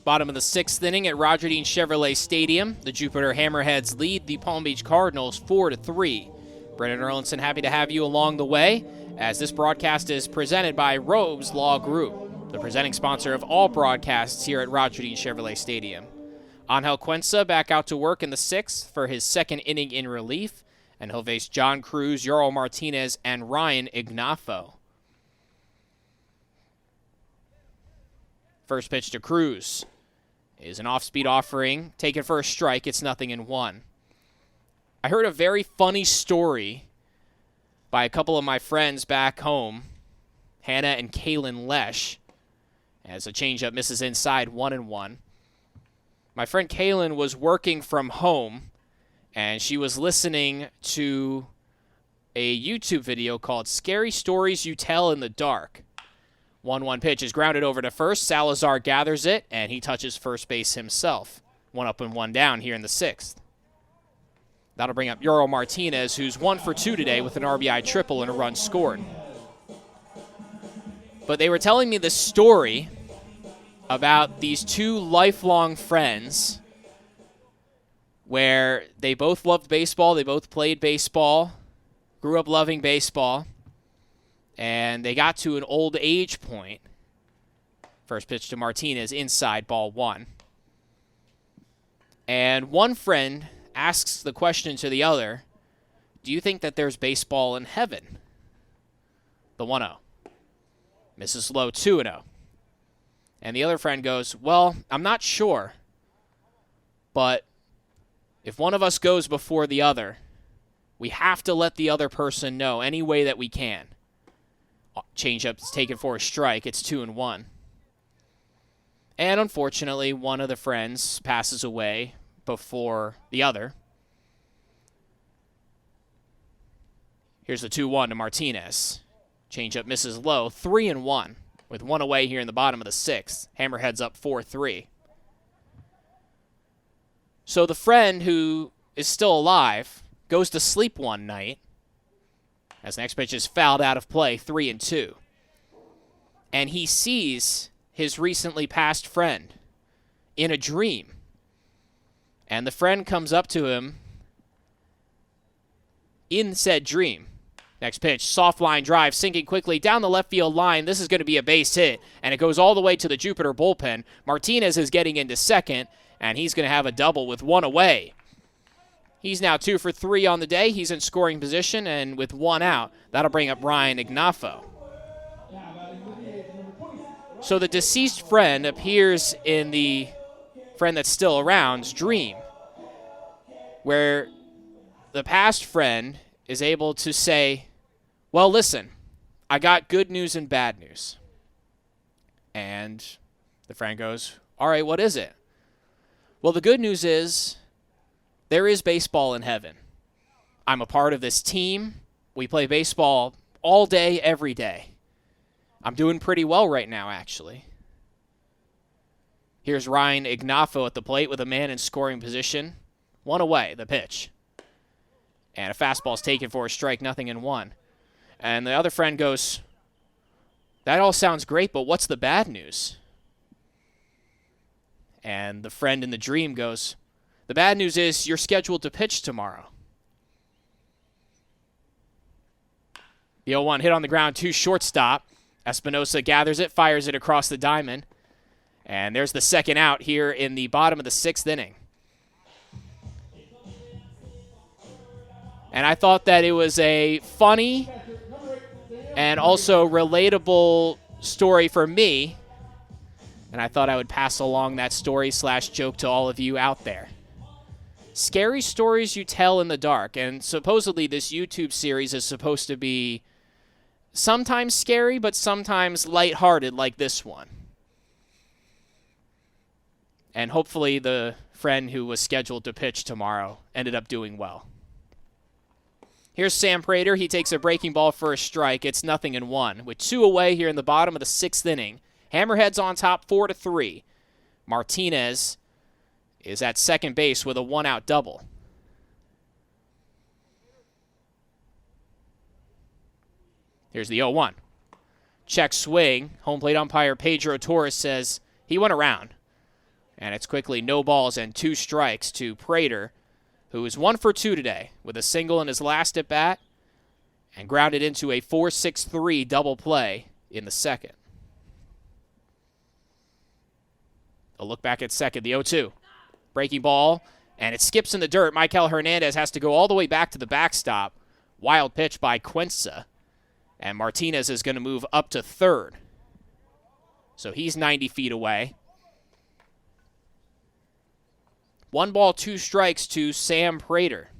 Bottom of the 6th inning at Roger Dean Chevrolet Stadium. The Jupiter Hammerheads lead the Palm Beach Cardinals 4-3. Brennan Erlandsen happy to have you along the way as this broadcast is presented by Robes Law Group, the presenting sponsor of all broadcasts here at Roger Dean Chevrolet Stadium. Angel Cuenca back out to work in the 6th for his second inning in relief, and he'll face John Cruz, Yaro Martinez, and Ryan Ignafo. First pitch to Cruz is an off-speed offering, taken for a strike. It's 0-1. I heard a very funny story by a couple of my friends back home, Hannah and Kaylin Lesh, as a changeup misses inside 1-1. My friend Kaylin was working from home, and she was listening to a YouTube video called Scary Stories You Tell in the Dark. 1-1 pitch is grounded over to first. Salazar gathers it, and he touches first base himself. 1 up and 1 down here in the 6th. That'll bring up Yaro Martinez, who's 1 for 2 today with an RBI triple and a run scored. But they were telling me this story about these two lifelong friends where they both loved baseball, they both played baseball, grew up loving baseball, and they got to an old age point. First pitch to Martinez, inside, ball 1. And one friend asks the question to the other, do you think that there's baseball in heaven? The 1-0. Misses low, 2-0. And the other friend goes, well, I'm not sure, but if one of us goes before the other, we have to let the other person know any way that we can. Changeup is taken for a strike. It's 2-1. And unfortunately, one of the friends passes away before the other. Here's the 2-1 to Martinez. Changeup misses low. 3-1 with 1 away here in the bottom of the 6th. Hammerheads up 4-3. So the friend who is still alive goes to sleep one night as the next pitch is fouled out of play, 3-2. And he sees his recently passed friend in a dream. And the friend comes up to him in said dream. Next pitch, soft line drive, sinking quickly down the left field line. This is going to be a base hit, and it goes all the way to the Jupiter bullpen. Martinez is getting into second, and he's going to have a double with 1 away. He's now 2 for 3 on the day. He's in scoring position, and with 1 out, that'll bring up Ryan Ignafo. So the deceased friend appears in the friend that's still around's dream, where the past friend is able to say, well, listen, I got good news and bad news. And the friend goes, all right, what is it? Well, the good news is there is baseball in heaven. I'm a part of this team. We play baseball all day, every day. I'm doing pretty well right now, actually. Here's Ryan Ignafo at the plate with a man in scoring position. 1 away, the pitch. And a fastball's taken for a strike, 0-1. And the other friend goes, that all sounds great, but what's the bad news? And the friend in the dream goes, the bad news is you're scheduled to pitch tomorrow. The 0-1 hit on the ground to shortstop. Espinosa gathers it, fires it across the diamond. And there's the second out here in the bottom of the 6th inning. And I thought that it was a funny and also relatable story for me. And I thought I would pass along that story / joke to all of you out there. Scary stories you tell in the dark. And supposedly this YouTube series is supposed to be sometimes scary, but sometimes lighthearted like this one. And hopefully the friend who was scheduled to pitch tomorrow ended up doing well. Here's Sam Prater. He takes a breaking ball for a strike. It's 0-1. With 2 away here in the bottom of the 6th inning. Hammerheads on top 4-3. Martinez is at second base with a 1-out double. Here's the 0-1. Check swing. Home plate umpire Pedro Torres says he went around. And it's quickly no balls and 2 strikes to Prater, who is 1 for 2 today with a single in his last at-bat and grounded into a 4-6-3 double play in the second. A look back at second, the 0-2. Breaking ball, and it skips in the dirt. MiLB Hernandez has to go all the way back to the backstop. Wild pitch by Quensa. And Martinez is going to move up to third. So he's 90 feet away. 1 ball, 2 strikes to Sam Prater.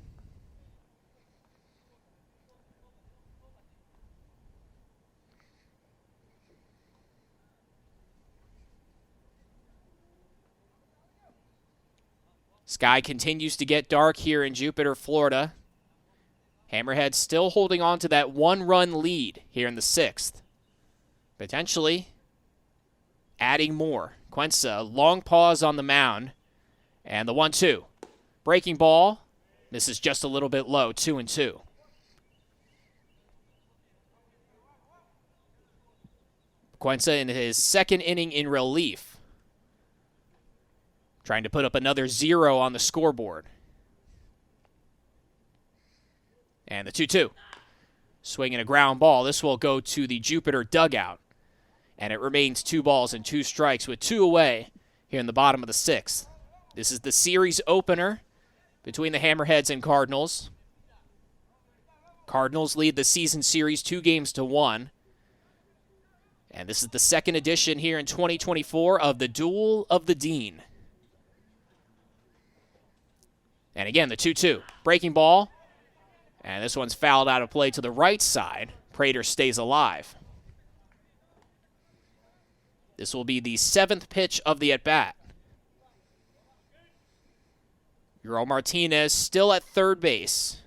Sky continues to get dark here in Jupiter, Florida. Hammerheads still holding on to that 1-run lead here in the 6th. Potentially adding more. Quensa, long pause on the mound. And the 1-2. Breaking ball. This is just a little bit low, 2-2. Quensa in his second inning in relief. Trying to put up another 0 on the scoreboard. And the 2-2. Swinging a ground ball. This will go to the Jupiter dugout. And it remains 2 balls and 2 strikes with 2 away here in the bottom of the 6th. This is the series opener between the Hammerheads and Cardinals. Cardinals lead the season series 2-1. And this is the second edition here in 2024 of the Duel of the Dean. And again, the 2-2. Breaking ball. And this one's fouled out of play to the right side. Prater stays alive. This will be the 7th pitch of the at-bat. Euro Martinez still at third base.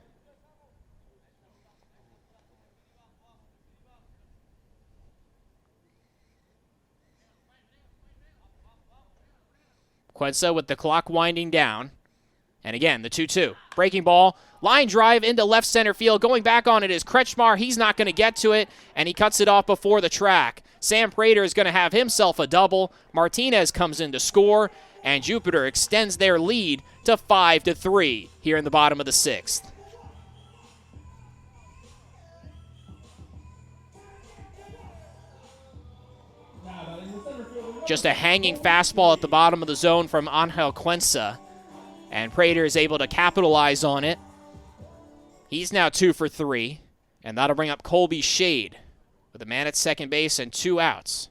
Quensa with the clock winding down. And again, the 2-2. Breaking ball. Line drive into left center field. Going back on it is Kretschmar. He's not going to get to it, and he cuts it off before the track. Sam Prater is going to have himself a double. Martinez comes in to score, and Jupiter extends their lead to 5-3 here in the bottom of the 6th. Just a hanging fastball at the bottom of the zone from Angel Quensa, and Prater is able to capitalize on it. He's now 2 for 3, and that'll bring up Colby Shade with a man at second base and 2 outs.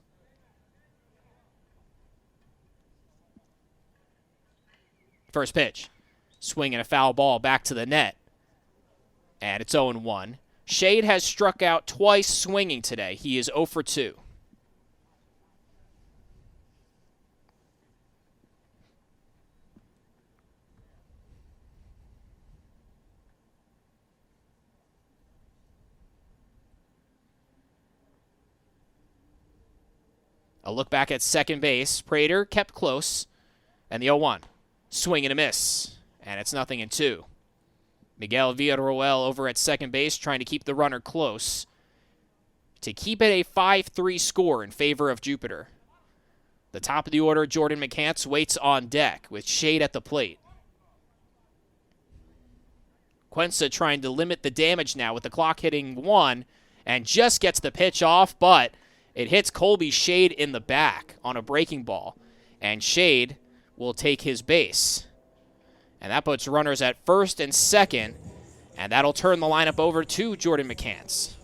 First pitch. Swinging a foul ball back to the net. And it's 0-1. Shade has struck out twice swinging today. He is 0 for 2. A look back at second base. Prater kept close. And the 0-1. Swing and a miss. And it's 0-2. Miguel Villarroel over at second base trying to keep the runner close to keep it a 5-3 score in favor of Jupiter. The top of the order, Jordan McCants waits on deck with Shade at the plate. Quensa trying to limit the damage now with the clock hitting 1 and just gets the pitch off, but it hits Colby Shade in the back on a breaking ball, and Shade will take his base. And that puts runners at first and second, and that'll turn the lineup over to Jordan McCants.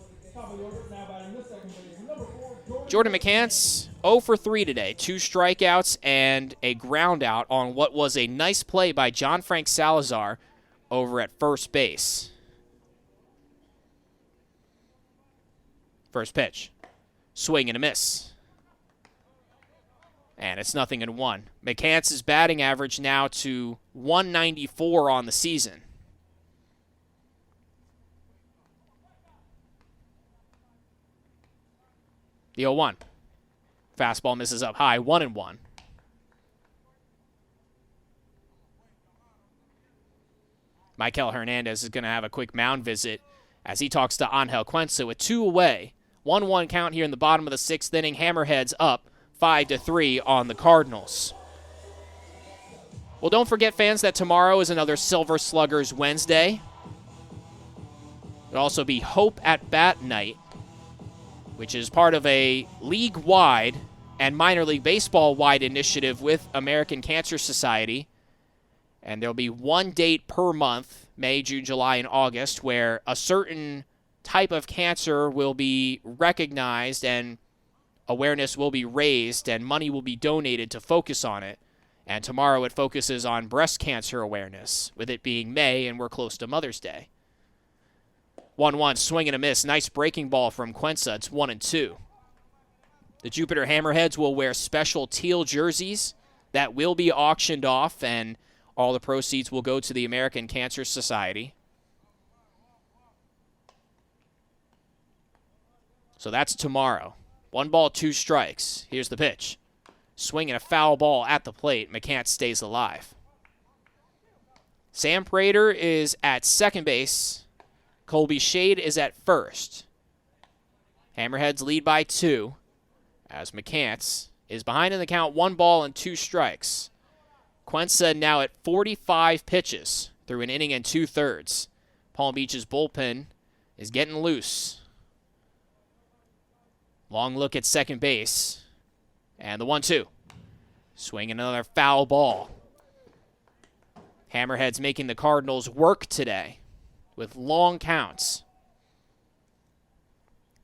Jordan McCants, 0 for 3 today. 2 strikeouts and a ground out on what was a nice play by John Frank Salazar over at first base. First pitch. Swing and a miss. And it's 0-1. McCants' batting average now to 194 on the season. The 0-1. Fastball misses up high, 1-1. MiLB Hernandez is going to have a quick mound visit as he talks to Angel Quensa with 2 away. 1-1 count here in the bottom of the 6th inning. Hammerheads up 5-3 on the Cardinals. Well, don't forget, fans, that tomorrow is another Silver Sluggers Wednesday. There'll also be Hope at Bat Night, which is part of a league-wide and minor league baseball-wide initiative with American Cancer Society. And there'll be one date per month, May, June, July, and August, where a certain type of cancer will be recognized and awareness will be raised and money will be donated to focus on it. And tomorrow it focuses on breast cancer awareness, with it being May and we're close to Mother's Day. 1-1, swing and a miss. Nice breaking ball from Quensa. It's 1-2. The Jupiter Hammerheads will wear special teal jerseys that will be auctioned off, and all the proceeds will go to the American Cancer Society. So that's tomorrow. 1 ball, 2 strikes. Here's the pitch. Swinging a foul ball at the plate. McCants stays alive. Sam Prater is at second base. Colby Shade is at first. Hammerheads lead by 2 as McCants is behind in the count. 1 ball and 2 strikes. Quensa now at 45 pitches through an inning and 2/3. Palm Beach's bullpen is getting loose. Long look at second base. And the 1-2. Swing another foul ball. Hammerheads making the Cardinals work today with long counts.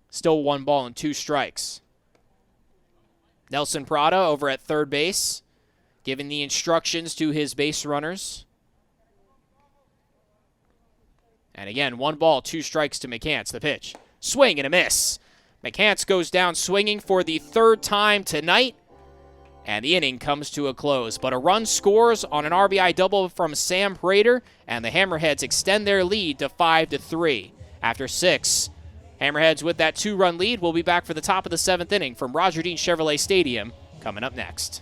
Still 1 ball and 2 strikes. Nelson Prada over at third base, giving the instructions to his base runners. And again, 1 ball, 2 strikes to McCants. The pitch. Swing and a miss. McCants goes down swinging for the 3rd time tonight, and the inning comes to a close. But a run scores on an RBI double from Sam Prater, and the Hammerheads extend their lead to 5-3. After 6, Hammerheads with that 2-run lead will be back for the top of the 7th inning from Roger Dean Chevrolet Stadium coming up next.